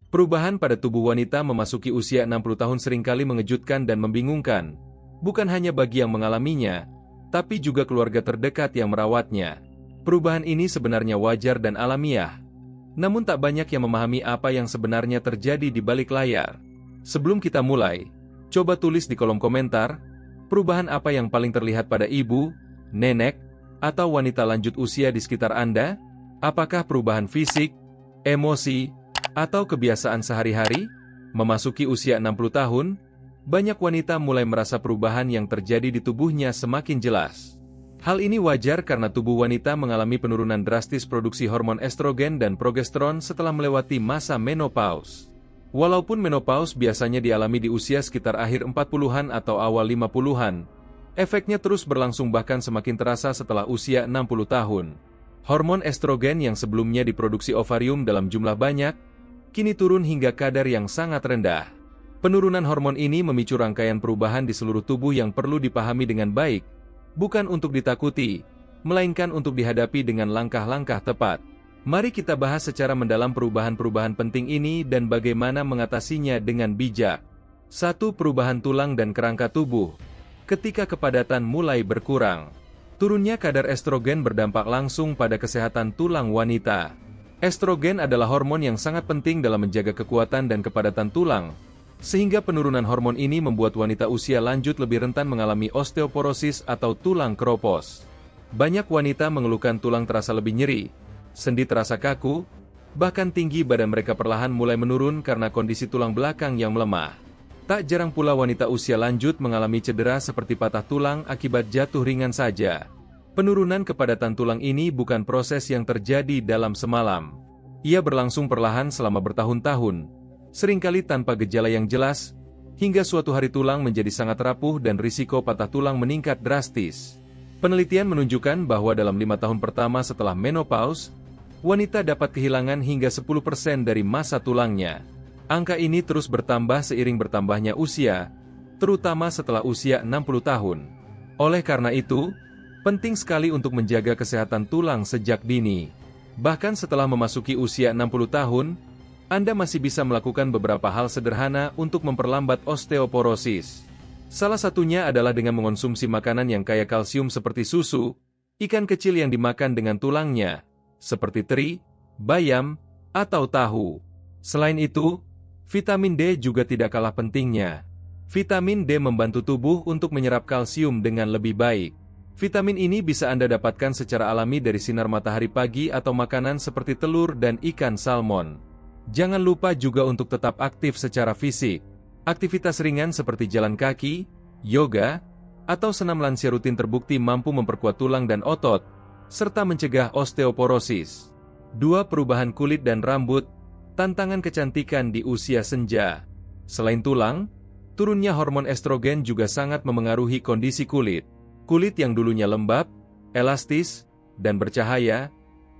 Perubahan pada tubuh wanita memasuki usia 60 tahun seringkali mengejutkan dan membingungkan, bukan hanya bagi yang mengalaminya, tapi juga keluarga terdekat yang merawatnya. Perubahan ini sebenarnya wajar dan alamiah, namun tak banyak yang memahami apa yang sebenarnya terjadi di balik layar. Sebelum kita mulai, coba tulis di kolom komentar, perubahan apa yang paling terlihat pada ibu, nenek, atau wanita lanjut usia di sekitar Anda? Apakah perubahan fisik, emosi, atau kebiasaan sehari-hari? Memasuki usia 60 tahun, banyak wanita mulai merasa perubahan yang terjadi di tubuhnya semakin jelas. Hal ini wajar karena tubuh wanita mengalami penurunan drastis produksi hormon estrogen dan progesteron setelah melewati masa menopause. Walaupun menopause biasanya dialami di usia sekitar akhir 40-an atau awal 50-an, efeknya terus berlangsung bahkan semakin terasa setelah usia 60 tahun. Hormon estrogen yang sebelumnya diproduksi ovarium dalam jumlah banyak, kini turun hingga kadar yang sangat rendah. Penurunan hormon ini memicu rangkaian perubahan di seluruh tubuh yang perlu dipahami dengan baik, bukan untuk ditakuti, melainkan untuk dihadapi dengan langkah-langkah tepat. Mari kita bahas secara mendalam perubahan-perubahan penting ini dan bagaimana mengatasinya dengan bijak. 1. Perubahan tulang dan kerangka tubuh. Ketika kepadatan mulai berkurang, turunnya kadar estrogen berdampak langsung pada kesehatan tulang wanita. Estrogen adalah hormon yang sangat penting dalam menjaga kekuatan dan kepadatan tulang, sehingga penurunan hormon ini membuat wanita usia lanjut lebih rentan mengalami osteoporosis atau tulang keropos. Banyak wanita mengeluhkan tulang terasa lebih nyeri, sendi terasa kaku, bahkan tinggi badan mereka perlahan mulai menurun karena kondisi tulang belakang yang melemah. Tak jarang pula wanita usia lanjut mengalami cedera seperti patah tulang akibat jatuh ringan saja. Penurunan kepadatan tulang ini bukan proses yang terjadi dalam semalam. Ia berlangsung perlahan selama bertahun-tahun, seringkali tanpa gejala yang jelas, hingga suatu hari tulang menjadi sangat rapuh dan risiko patah tulang meningkat drastis. Penelitian menunjukkan bahwa dalam 5 tahun pertama setelah menopause, wanita dapat kehilangan hingga 10% dari massa tulangnya. Angka ini terus bertambah seiring bertambahnya usia, terutama setelah usia 60 tahun. Oleh karena itu, penting sekali untuk menjaga kesehatan tulang sejak dini. Bahkan setelah memasuki usia 60 tahun, Anda masih bisa melakukan beberapa hal sederhana untuk memperlambat osteoporosis. Salah satunya adalah dengan mengonsumsi makanan yang kaya kalsium seperti susu, ikan kecil yang dimakan dengan tulangnya, seperti teri, bayam, atau tahu. Selain itu, vitamin D juga tidak kalah pentingnya. Vitamin D membantu tubuh untuk menyerap kalsium dengan lebih baik. Vitamin ini bisa Anda dapatkan secara alami dari sinar matahari pagi atau makanan seperti telur dan ikan salmon. Jangan lupa juga untuk tetap aktif secara fisik. Aktivitas ringan seperti jalan kaki, yoga, atau senam lansia rutin terbukti mampu memperkuat tulang dan otot, serta mencegah osteoporosis. 2. Perubahan kulit dan rambut, tantangan kecantikan di usia senja. Selain tulang, turunnya hormon estrogen juga sangat memengaruhi kondisi kulit. Kulit yang dulunya lembab, elastis, dan bercahaya,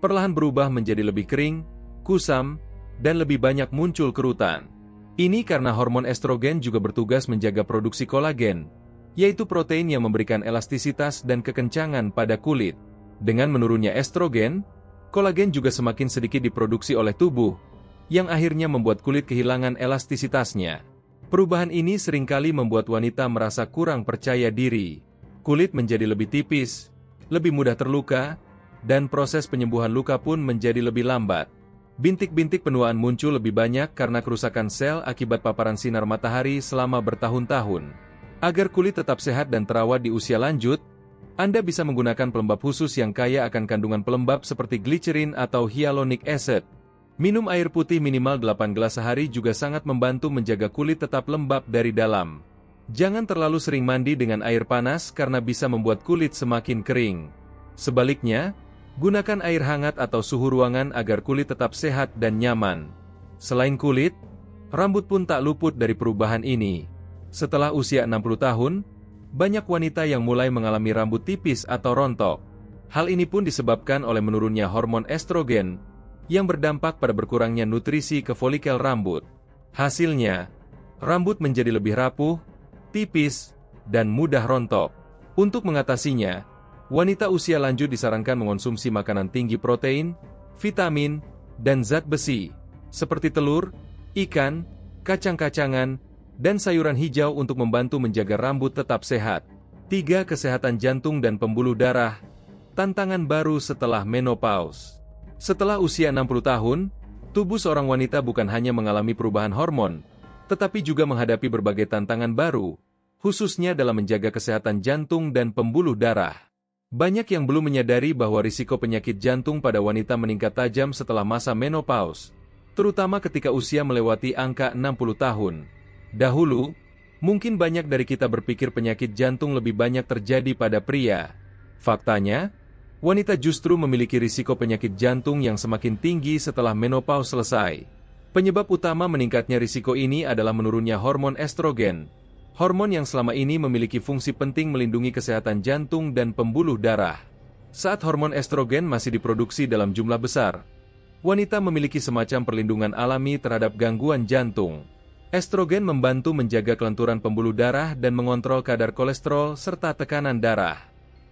perlahan berubah menjadi lebih kering, kusam, dan lebih banyak muncul kerutan. Ini karena hormon estrogen juga bertugas menjaga produksi kolagen, yaitu protein yang memberikan elastisitas dan kekencangan pada kulit. Dengan menurunnya estrogen, kolagen juga semakin sedikit diproduksi oleh tubuh, yang akhirnya membuat kulit kehilangan elastisitasnya. Perubahan ini seringkali membuat wanita merasa kurang percaya diri. Kulit menjadi lebih tipis, lebih mudah terluka, dan proses penyembuhan luka pun menjadi lebih lambat. Bintik-bintik penuaan muncul lebih banyak karena kerusakan sel akibat paparan sinar matahari selama bertahun-tahun. Agar kulit tetap sehat dan terawat di usia lanjut, Anda bisa menggunakan pelembab khusus yang kaya akan kandungan pelembab seperti glycerin atau hyaluronic acid. Minum air putih minimal 8 gelas sehari juga sangat membantu menjaga kulit tetap lembab dari dalam. Jangan terlalu sering mandi dengan air panas karena bisa membuat kulit semakin kering. Sebaliknya, gunakan air hangat atau suhu ruangan agar kulit tetap sehat dan nyaman. Selain kulit, rambut pun tak luput dari perubahan ini. Setelah usia 60 tahun, banyak wanita yang mulai mengalami rambut tipis atau rontok. Hal ini pun disebabkan oleh menurunnya hormon estrogen, yang berdampak pada berkurangnya nutrisi ke folikel rambut. Hasilnya, rambut menjadi lebih rapuh, tipis, dan mudah rontok. Untuk mengatasinya, wanita usia lanjut disarankan mengonsumsi makanan tinggi protein, vitamin, dan zat besi, seperti telur, ikan, kacang-kacangan, dan sayuran hijau untuk membantu menjaga rambut tetap sehat. 3. Kesehatan jantung dan pembuluh darah. Tantangan baru setelah menopause. Setelah usia 60 tahun, tubuh seorang wanita bukan hanya mengalami perubahan hormon, tetapi juga menghadapi berbagai tantangan baru, khususnya dalam menjaga kesehatan jantung dan pembuluh darah. Banyak yang belum menyadari bahwa risiko penyakit jantung pada wanita meningkat tajam setelah masa menopause, terutama ketika usia melewati angka 60 tahun. Dahulu, mungkin banyak dari kita berpikir penyakit jantung lebih banyak terjadi pada pria. Faktanya, wanita justru memiliki risiko penyakit jantung yang semakin tinggi setelah menopause selesai. Penyebab utama meningkatnya risiko ini adalah menurunnya hormon estrogen, hormon yang selama ini memiliki fungsi penting melindungi kesehatan jantung dan pembuluh darah. Saat hormon estrogen masih diproduksi dalam jumlah besar, wanita memiliki semacam perlindungan alami terhadap gangguan jantung. Estrogen membantu menjaga kelenturan pembuluh darah dan mengontrol kadar kolesterol serta tekanan darah.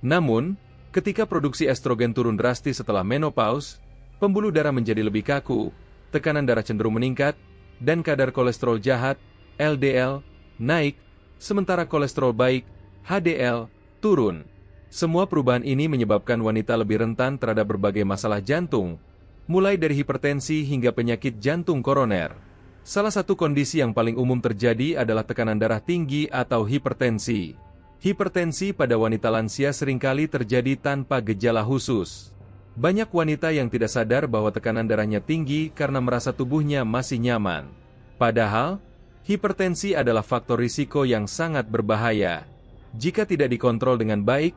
Namun, ketika produksi estrogen turun drastis setelah menopause, pembuluh darah menjadi lebih kaku, tekanan darah cenderung meningkat, dan kadar kolesterol jahat, LDL, naik, sementara kolesterol baik, HDL, turun. Semua perubahan ini menyebabkan wanita lebih rentan terhadap berbagai masalah jantung, mulai dari hipertensi hingga penyakit jantung koroner. Salah satu kondisi yang paling umum terjadi adalah tekanan darah tinggi atau hipertensi. Hipertensi pada wanita lansia seringkali terjadi tanpa gejala khusus. Banyak wanita yang tidak sadar bahwa tekanan darahnya tinggi karena merasa tubuhnya masih nyaman. Padahal, hipertensi adalah faktor risiko yang sangat berbahaya. Jika tidak dikontrol dengan baik,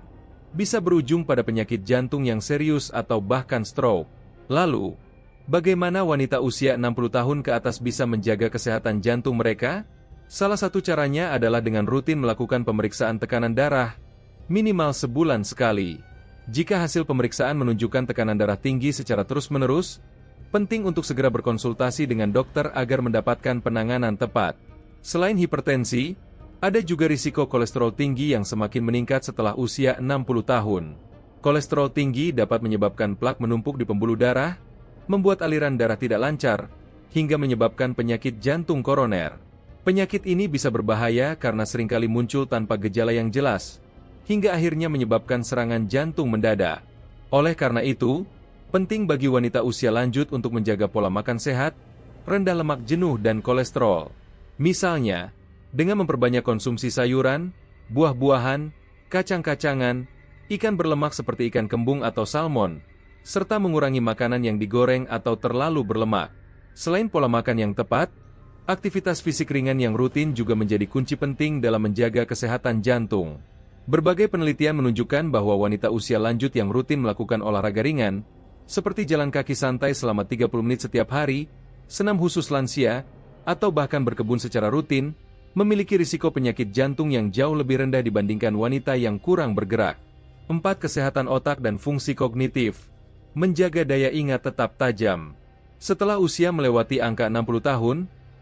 bisa berujung pada penyakit jantung yang serius atau bahkan stroke. Lalu, bagaimana wanita usia 60 tahun ke atas bisa menjaga kesehatan jantung mereka? Salah satu caranya adalah dengan rutin melakukan pemeriksaan tekanan darah, minimal sebulan sekali. Jika hasil pemeriksaan menunjukkan tekanan darah tinggi secara terus-menerus, penting untuk segera berkonsultasi dengan dokter agar mendapatkan penanganan tepat. Selain hipertensi, ada juga risiko kolesterol tinggi yang semakin meningkat setelah usia 60 tahun. Kolesterol tinggi dapat menyebabkan plak menumpuk di pembuluh darah, membuat aliran darah tidak lancar, hingga menyebabkan penyakit jantung koroner. Penyakit ini bisa berbahaya karena seringkali muncul tanpa gejala yang jelas, hingga akhirnya menyebabkan serangan jantung mendadak. Oleh karena itu, penting bagi wanita usia lanjut untuk menjaga pola makan sehat, rendah lemak jenuh dan kolesterol. Misalnya, dengan memperbanyak konsumsi sayuran, buah-buahan, kacang-kacangan, ikan berlemak seperti ikan kembung atau salmon, serta mengurangi makanan yang digoreng atau terlalu berlemak. Selain pola makan yang tepat, aktivitas fisik ringan yang rutin juga menjadi kunci penting dalam menjaga kesehatan jantung. Berbagai penelitian menunjukkan bahwa wanita usia lanjut yang rutin melakukan olahraga ringan, seperti jalan kaki santai selama 30 menit setiap hari, senam khusus lansia, atau bahkan berkebun secara rutin, memiliki risiko penyakit jantung yang jauh lebih rendah dibandingkan wanita yang kurang bergerak. 4. Kesehatan otak dan fungsi kognitif. Menjaga daya ingat tetap tajam. Setelah usia melewati angka 60 tahun,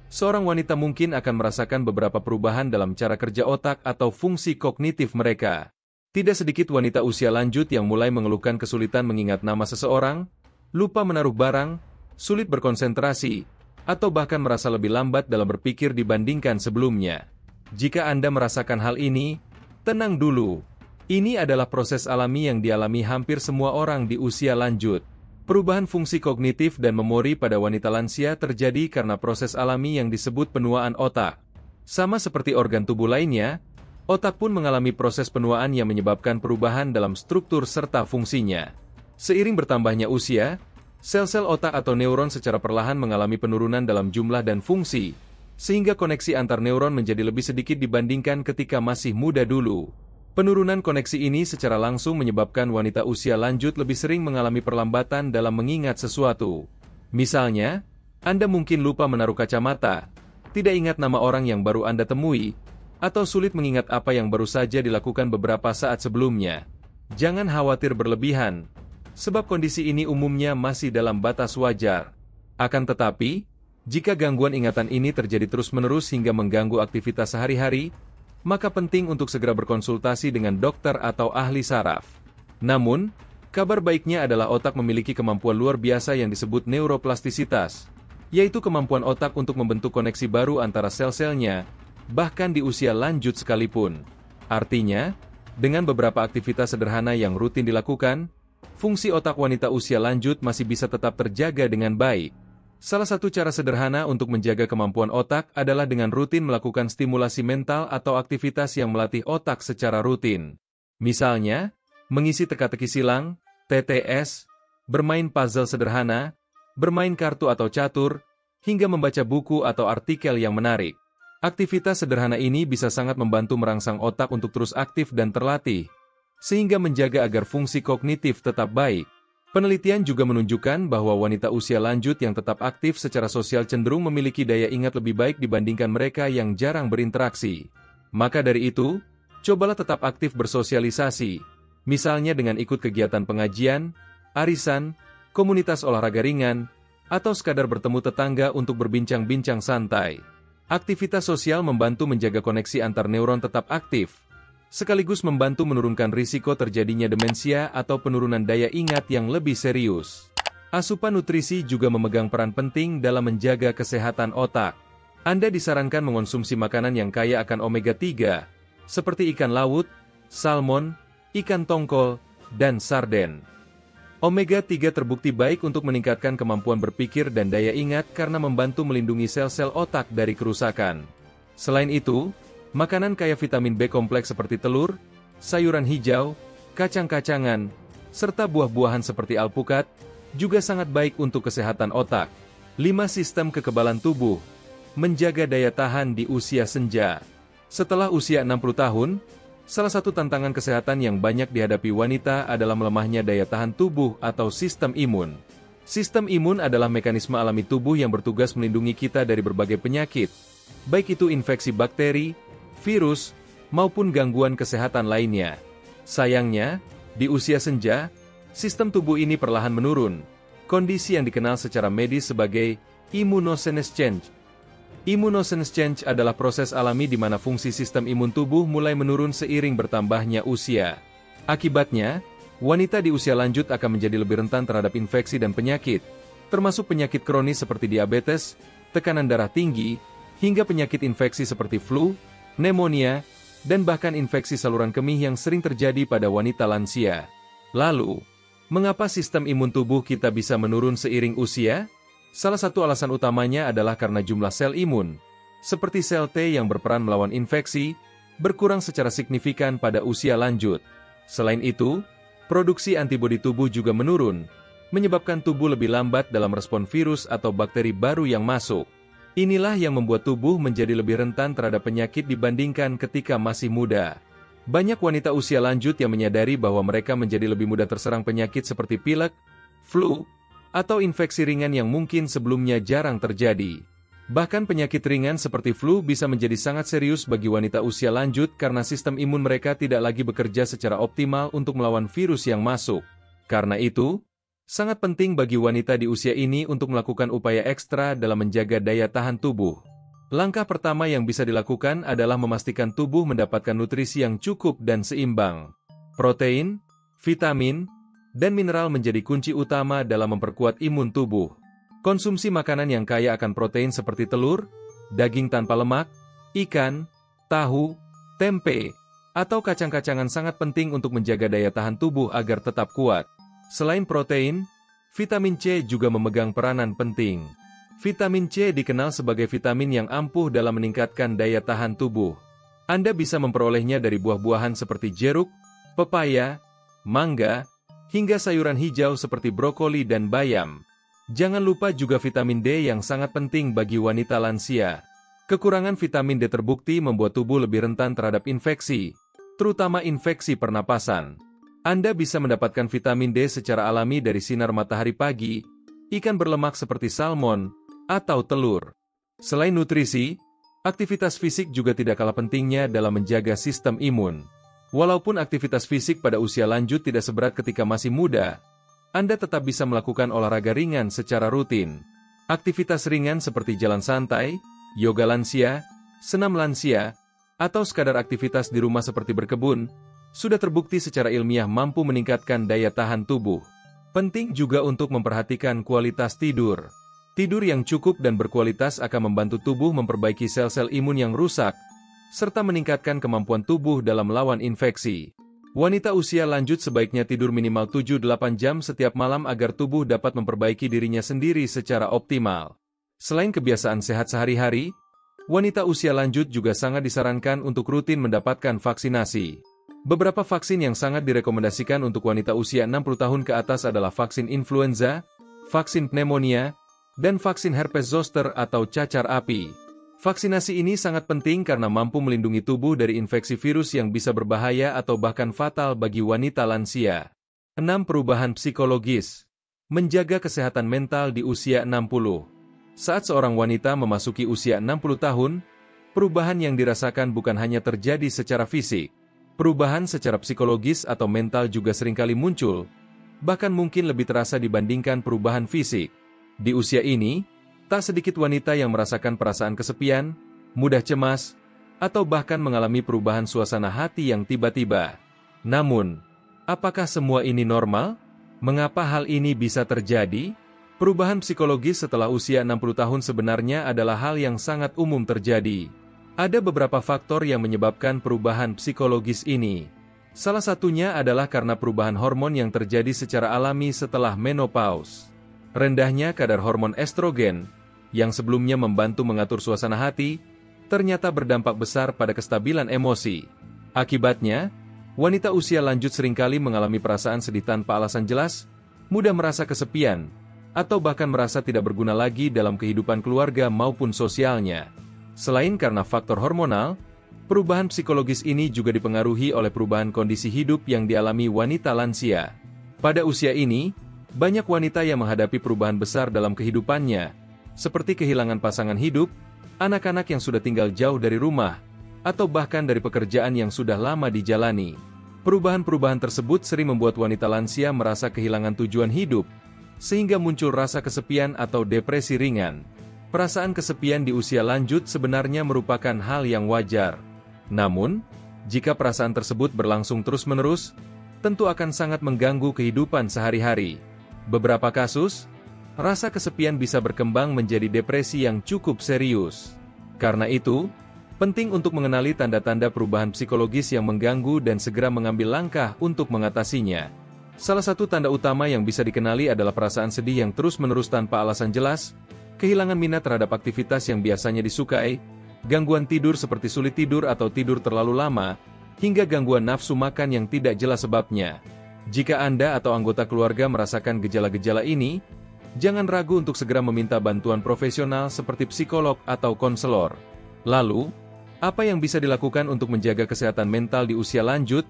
seorang wanita mungkin akan merasakan beberapa perubahan dalam cara kerja otak atau fungsi kognitif mereka. Tidak sedikit wanita usia lanjut yang mulai mengeluhkan kesulitan mengingat nama seseorang, lupa menaruh barang, sulit berkonsentrasi, atau bahkan merasa lebih lambat dalam berpikir dibandingkan sebelumnya. Jika Anda merasakan hal ini, tenang dulu. Ini adalah proses alami yang dialami hampir semua orang di usia lanjut. Perubahan fungsi kognitif dan memori pada wanita lansia terjadi karena proses alami yang disebut penuaan otak. Sama seperti organ tubuh lainnya, otak pun mengalami proses penuaan yang menyebabkan perubahan dalam struktur serta fungsinya. Seiring bertambahnya usia, sel-sel otak atau neuron secara perlahan mengalami penurunan dalam jumlah dan fungsi, sehingga koneksi antar neuron menjadi lebih sedikit dibandingkan ketika masih muda dulu. Penurunan koneksi ini secara langsung menyebabkan wanita usia lanjut lebih sering mengalami perlambatan dalam mengingat sesuatu. Misalnya, Anda mungkin lupa menaruh kacamata, tidak ingat nama orang yang baru Anda temui, atau sulit mengingat apa yang baru saja dilakukan beberapa saat sebelumnya. Jangan khawatir berlebihan, sebab kondisi ini umumnya masih dalam batas wajar. Akan tetapi, jika gangguan ingatan ini terjadi terus-menerus hingga mengganggu aktivitas sehari-hari, maka penting untuk segera berkonsultasi dengan dokter atau ahli saraf. Namun, kabar baiknya adalah otak memiliki kemampuan luar biasa yang disebut neuroplastisitas. yaitu kemampuan otak untuk membentuk koneksi baru antara sel-selnya, bahkan di usia lanjut sekalipun. Artinya, dengan beberapa aktivitas sederhana yang rutin dilakukan, fungsi otak wanita usia lanjut masih bisa tetap terjaga dengan baik. Salah satu cara sederhana untuk menjaga kemampuan otak adalah dengan rutin melakukan stimulasi mental atau aktivitas yang melatih otak secara rutin. Misalnya, mengisi teka-teki silang, TTS, bermain puzzle sederhana, bermain kartu atau catur, hingga membaca buku atau artikel yang menarik. Aktivitas sederhana ini bisa sangat membantu merangsang otak untuk terus aktif dan terlatih, sehingga menjaga agar fungsi kognitif tetap baik. Penelitian juga menunjukkan bahwa wanita usia lanjut yang tetap aktif secara sosial cenderung memiliki daya ingat lebih baik dibandingkan mereka yang jarang berinteraksi. Maka dari itu, cobalah tetap aktif bersosialisasi, misalnya dengan ikut kegiatan pengajian, arisan, komunitas olahraga ringan, atau sekadar bertemu tetangga untuk berbincang-bincang santai. Aktivitas sosial membantu menjaga koneksi antar neuron tetap aktif, sekaligus membantu menurunkan risiko terjadinya demensia atau penurunan daya ingat yang lebih serius. Asupan nutrisi juga memegang peran penting dalam menjaga kesehatan otak. Anda disarankan mengonsumsi makanan yang kaya akan omega-3, seperti ikan laut, salmon, ikan tongkol, dan sarden. Omega-3 terbukti baik untuk meningkatkan kemampuan berpikir dan daya ingat karena membantu melindungi sel-sel otak dari kerusakan. Selain itu, makanan kaya vitamin B kompleks seperti telur, sayuran hijau, kacang-kacangan, serta buah-buahan seperti alpukat, juga sangat baik untuk kesehatan otak. 5. Sistem kekebalan tubuh. Menjaga daya tahan di usia senja. Setelah usia 60 tahun, salah satu tantangan kesehatan yang banyak dihadapi wanita adalah melemahnya daya tahan tubuh atau sistem imun. Sistem imun adalah mekanisme alami tubuh yang bertugas melindungi kita dari berbagai penyakit, baik itu infeksi bakteri, virus, maupun gangguan kesehatan lainnya. Sayangnya, di usia senja, sistem tubuh ini perlahan menurun, kondisi yang dikenal secara medis sebagai immunosenescence. Immunosenescence adalah proses alami di mana fungsi sistem imun tubuh mulai menurun seiring bertambahnya usia. Akibatnya, wanita di usia lanjut akan menjadi lebih rentan terhadap infeksi dan penyakit, termasuk penyakit kronis seperti diabetes, tekanan darah tinggi, hingga penyakit infeksi seperti flu, pneumonia, dan bahkan infeksi saluran kemih yang sering terjadi pada wanita lansia. Lalu, mengapa sistem imun tubuh kita bisa menurun seiring usia? Salah satu alasan utamanya adalah karena jumlah sel imun, seperti sel T yang berperan melawan infeksi, berkurang secara signifikan pada usia lanjut. Selain itu, produksi antibodi tubuh juga menurun, menyebabkan tubuh lebih lambat dalam respon virus atau bakteri baru yang masuk. Inilah yang membuat tubuh menjadi lebih rentan terhadap penyakit dibandingkan ketika masih muda. Banyak wanita usia lanjut yang menyadari bahwa mereka menjadi lebih mudah terserang penyakit seperti pilek, flu, atau infeksi ringan yang mungkin sebelumnya jarang terjadi. Bahkan penyakit ringan seperti flu bisa menjadi sangat serius bagi wanita usia lanjut karena sistem imun mereka tidak lagi bekerja secara optimal untuk melawan virus yang masuk. Karena itu, sangat penting bagi wanita di usia ini untuk melakukan upaya ekstra dalam menjaga daya tahan tubuh. Langkah pertama yang bisa dilakukan adalah memastikan tubuh mendapatkan nutrisi yang cukup dan seimbang. Protein, vitamin, dan mineral menjadi kunci utama dalam memperkuat imun tubuh. Konsumsi makanan yang kaya akan protein seperti telur, daging tanpa lemak, ikan, tahu, tempe, atau kacang-kacangan sangat penting untuk menjaga daya tahan tubuh agar tetap kuat. Selain protein, vitamin C juga memegang peranan penting. Vitamin C dikenal sebagai vitamin yang ampuh dalam meningkatkan daya tahan tubuh. Anda bisa memperolehnya dari buah-buahan seperti jeruk, pepaya, mangga, hingga sayuran hijau seperti brokoli dan bayam. Jangan lupa juga vitamin D yang sangat penting bagi wanita lansia. Kekurangan vitamin D terbukti membuat tubuh lebih rentan terhadap infeksi, terutama infeksi pernapasan. Anda bisa mendapatkan vitamin D secara alami dari sinar matahari pagi, ikan berlemak seperti salmon, atau telur. Selain nutrisi, aktivitas fisik juga tidak kalah pentingnya dalam menjaga sistem imun. Walaupun aktivitas fisik pada usia lanjut tidak seberat ketika masih muda, Anda tetap bisa melakukan olahraga ringan secara rutin. Aktivitas ringan seperti jalan santai, yoga lansia, senam lansia, atau sekadar aktivitas di rumah seperti berkebun, sudah terbukti secara ilmiah mampu meningkatkan daya tahan tubuh. Penting juga untuk memperhatikan kualitas tidur. Tidur yang cukup dan berkualitas akan membantu tubuh memperbaiki sel-sel imun yang rusak, serta meningkatkan kemampuan tubuh dalam melawan infeksi. Wanita usia lanjut sebaiknya tidur minimal 7-8 jam setiap malam agar tubuh dapat memperbaiki dirinya sendiri secara optimal. Selain kebiasaan sehat sehari-hari, wanita usia lanjut juga sangat disarankan untuk rutin mendapatkan vaksinasi. Beberapa vaksin yang sangat direkomendasikan untuk wanita usia 60 tahun ke atas adalah vaksin influenza, vaksin pneumonia, dan vaksin herpes zoster atau cacar api. Vaksinasi ini sangat penting karena mampu melindungi tubuh dari infeksi virus yang bisa berbahaya atau bahkan fatal bagi wanita lansia. 6. Perubahan psikologis. Menjaga kesehatan mental di usia 60. Saat seorang wanita memasuki usia 60 tahun, perubahan yang dirasakan bukan hanya terjadi secara fisik. Perubahan secara psikologis atau mental juga seringkali muncul, bahkan mungkin lebih terasa dibandingkan perubahan fisik. Di usia ini, tak sedikit wanita yang merasakan perasaan kesepian, mudah cemas, atau bahkan mengalami perubahan suasana hati yang tiba-tiba. Namun, apakah semua ini normal? Mengapa hal ini bisa terjadi? Perubahan psikologis setelah usia 60 tahun sebenarnya adalah hal yang sangat umum terjadi. Ada beberapa faktor yang menyebabkan perubahan psikologis ini. Salah satunya adalah karena perubahan hormon yang terjadi secara alami setelah menopause. Rendahnya kadar hormon estrogen, yang sebelumnya membantu mengatur suasana hati, ternyata berdampak besar pada kestabilan emosi. Akibatnya, wanita usia lanjut seringkali mengalami perasaan sedih tanpa alasan jelas, mudah merasa kesepian, atau bahkan merasa tidak berguna lagi dalam kehidupan keluarga maupun sosialnya. Selain karena faktor hormonal, perubahan psikologis ini juga dipengaruhi oleh perubahan kondisi hidup yang dialami wanita lansia. Pada usia ini, banyak wanita yang menghadapi perubahan besar dalam kehidupannya, seperti kehilangan pasangan hidup, anak-anak yang sudah tinggal jauh dari rumah, atau bahkan dari pekerjaan yang sudah lama dijalani. Perubahan-perubahan tersebut sering membuat wanita lansia merasa kehilangan tujuan hidup, sehingga muncul rasa kesepian atau depresi ringan. Perasaan kesepian di usia lanjut sebenarnya merupakan hal yang wajar. Namun, jika perasaan tersebut berlangsung terus-menerus, tentu akan sangat mengganggu kehidupan sehari-hari. Beberapa kasus, rasa kesepian bisa berkembang menjadi depresi yang cukup serius. Karena itu, penting untuk mengenali tanda-tanda perubahan psikologis yang mengganggu dan segera mengambil langkah untuk mengatasinya. Salah satu tanda utama yang bisa dikenali adalah perasaan sedih yang terus-menerus tanpa alasan jelas, kehilangan minat terhadap aktivitas yang biasanya disukai, gangguan tidur seperti sulit tidur atau tidur terlalu lama, hingga gangguan nafsu makan yang tidak jelas sebabnya. Jika Anda atau anggota keluarga merasakan gejala-gejala ini, jangan ragu untuk segera meminta bantuan profesional seperti psikolog atau konselor. Lalu, apa yang bisa dilakukan untuk menjaga kesehatan mental di usia lanjut,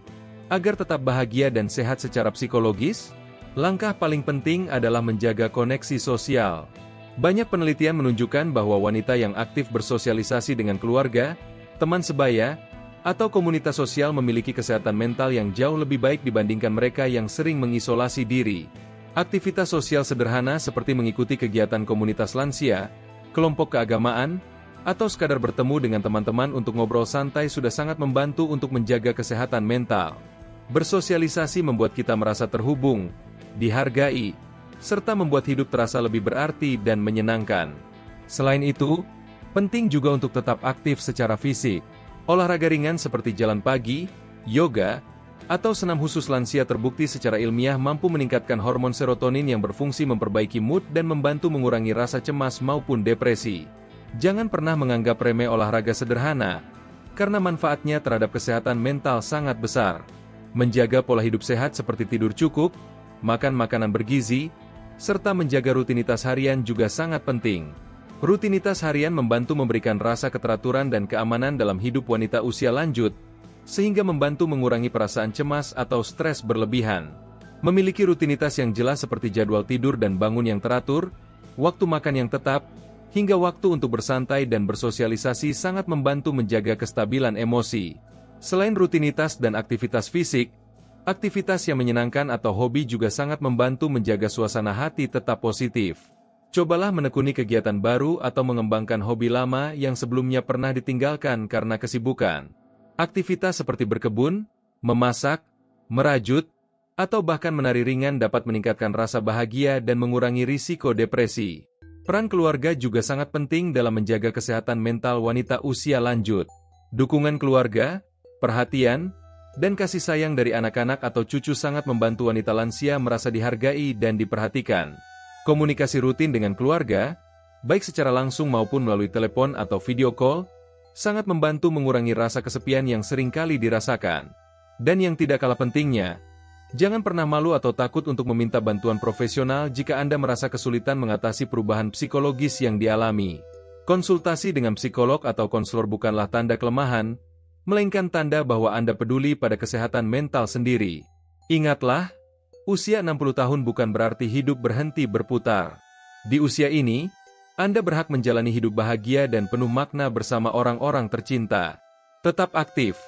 agar tetap bahagia dan sehat secara psikologis? Langkah paling penting adalah menjaga koneksi sosial. Banyak penelitian menunjukkan bahwa wanita yang aktif bersosialisasi dengan keluarga, teman sebaya, atau komunitas sosial memiliki kesehatan mental yang jauh lebih baik dibandingkan mereka yang sering mengisolasi diri. Aktivitas sosial sederhana seperti mengikuti kegiatan komunitas lansia, kelompok keagamaan, atau sekadar bertemu dengan teman-teman untuk ngobrol santai sudah sangat membantu untuk menjaga kesehatan mental. Bersosialisasi membuat kita merasa terhubung, dihargai, serta membuat hidup terasa lebih berarti dan menyenangkan. Selain itu, penting juga untuk tetap aktif secara fisik. Olahraga ringan seperti jalan pagi, yoga, atau senam khusus lansia terbukti secara ilmiah mampu meningkatkan hormon serotonin yang berfungsi memperbaiki mood dan membantu mengurangi rasa cemas maupun depresi. Jangan pernah menganggap remeh olahraga sederhana, karena manfaatnya terhadap kesehatan mental sangat besar. Menjaga pola hidup sehat seperti tidur cukup, makan makanan bergizi, serta menjaga rutinitas harian juga sangat penting. Rutinitas harian membantu memberikan rasa keteraturan dan keamanan dalam hidup wanita usia lanjut, sehingga membantu mengurangi perasaan cemas atau stres berlebihan. Memiliki rutinitas yang jelas seperti jadwal tidur dan bangun yang teratur, waktu makan yang tetap, hingga waktu untuk bersantai dan bersosialisasi sangat membantu menjaga kestabilan emosi. Selain rutinitas dan aktivitas fisik, aktivitas yang menyenangkan atau hobi juga sangat membantu menjaga suasana hati tetap positif. Cobalah menekuni kegiatan baru atau mengembangkan hobi lama yang sebelumnya pernah ditinggalkan karena kesibukan. Aktivitas seperti berkebun, memasak, merajut, atau bahkan menari ringan dapat meningkatkan rasa bahagia dan mengurangi risiko depresi. Peran keluarga juga sangat penting dalam menjaga kesehatan mental wanita usia lanjut. Dukungan keluarga, perhatian, dan kasih sayang dari anak-anak atau cucu sangat membantu wanita lansia merasa dihargai dan diperhatikan. Komunikasi rutin dengan keluarga, baik secara langsung maupun melalui telepon atau video call, sangat membantu mengurangi rasa kesepian yang seringkali dirasakan. Dan yang tidak kalah pentingnya, jangan pernah malu atau takut untuk meminta bantuan profesional jika Anda merasa kesulitan mengatasi perubahan psikologis yang dialami. Konsultasi dengan psikolog atau konselor bukanlah tanda kelemahan, melainkan tanda bahwa Anda peduli pada kesehatan mental sendiri. Ingatlah, usia 60 tahun bukan berarti hidup berhenti berputar. Di usia ini, Anda berhak menjalani hidup bahagia dan penuh makna bersama orang-orang tercinta. Tetap aktif,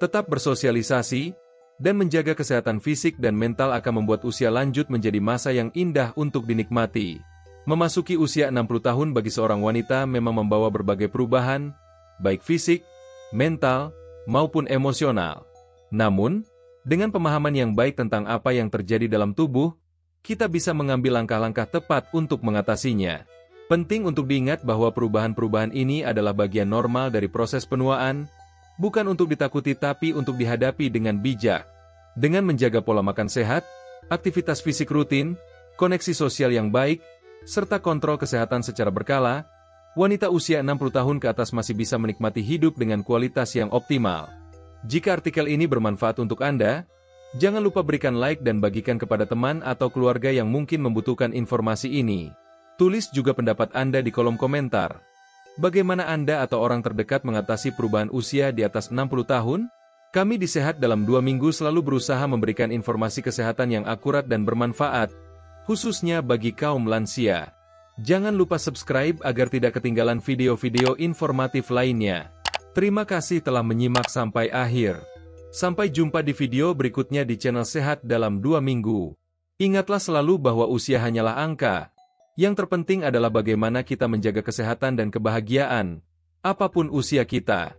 tetap bersosialisasi, dan menjaga kesehatan fisik dan mental akan membuat usia lanjut menjadi masa yang indah untuk dinikmati. Memasuki usia 60 tahun bagi seorang wanita memang membawa berbagai perubahan, baik fisik, mental, maupun emosional. Namun, dengan pemahaman yang baik tentang apa yang terjadi dalam tubuh, kita bisa mengambil langkah-langkah tepat untuk mengatasinya. Penting untuk diingat bahwa perubahan-perubahan ini adalah bagian normal dari proses penuaan, bukan untuk ditakuti tapi untuk dihadapi dengan bijak. Dengan menjaga pola makan sehat, aktivitas fisik rutin, koneksi sosial yang baik, serta kontrol kesehatan secara berkala, wanita usia 60 tahun ke atas masih bisa menikmati hidup dengan kualitas yang optimal. Jika artikel ini bermanfaat untuk Anda, jangan lupa berikan like dan bagikan kepada teman atau keluarga yang mungkin membutuhkan informasi ini. Tulis juga pendapat Anda di kolom komentar. Bagaimana Anda atau orang terdekat mengatasi perubahan usia di atas 60 tahun? Kami di Sehat dalam 2 minggu selalu berusaha memberikan informasi kesehatan yang akurat dan bermanfaat, khususnya bagi kaum lansia. Jangan lupa subscribe agar tidak ketinggalan video-video informatif lainnya. Terima kasih telah menyimak sampai akhir. Sampai jumpa di video berikutnya di channel Sehat dalam 2 minggu. Ingatlah selalu bahwa usia hanyalah angka. Yang terpenting adalah bagaimana kita menjaga kesehatan dan kebahagiaan, apapun usia kita.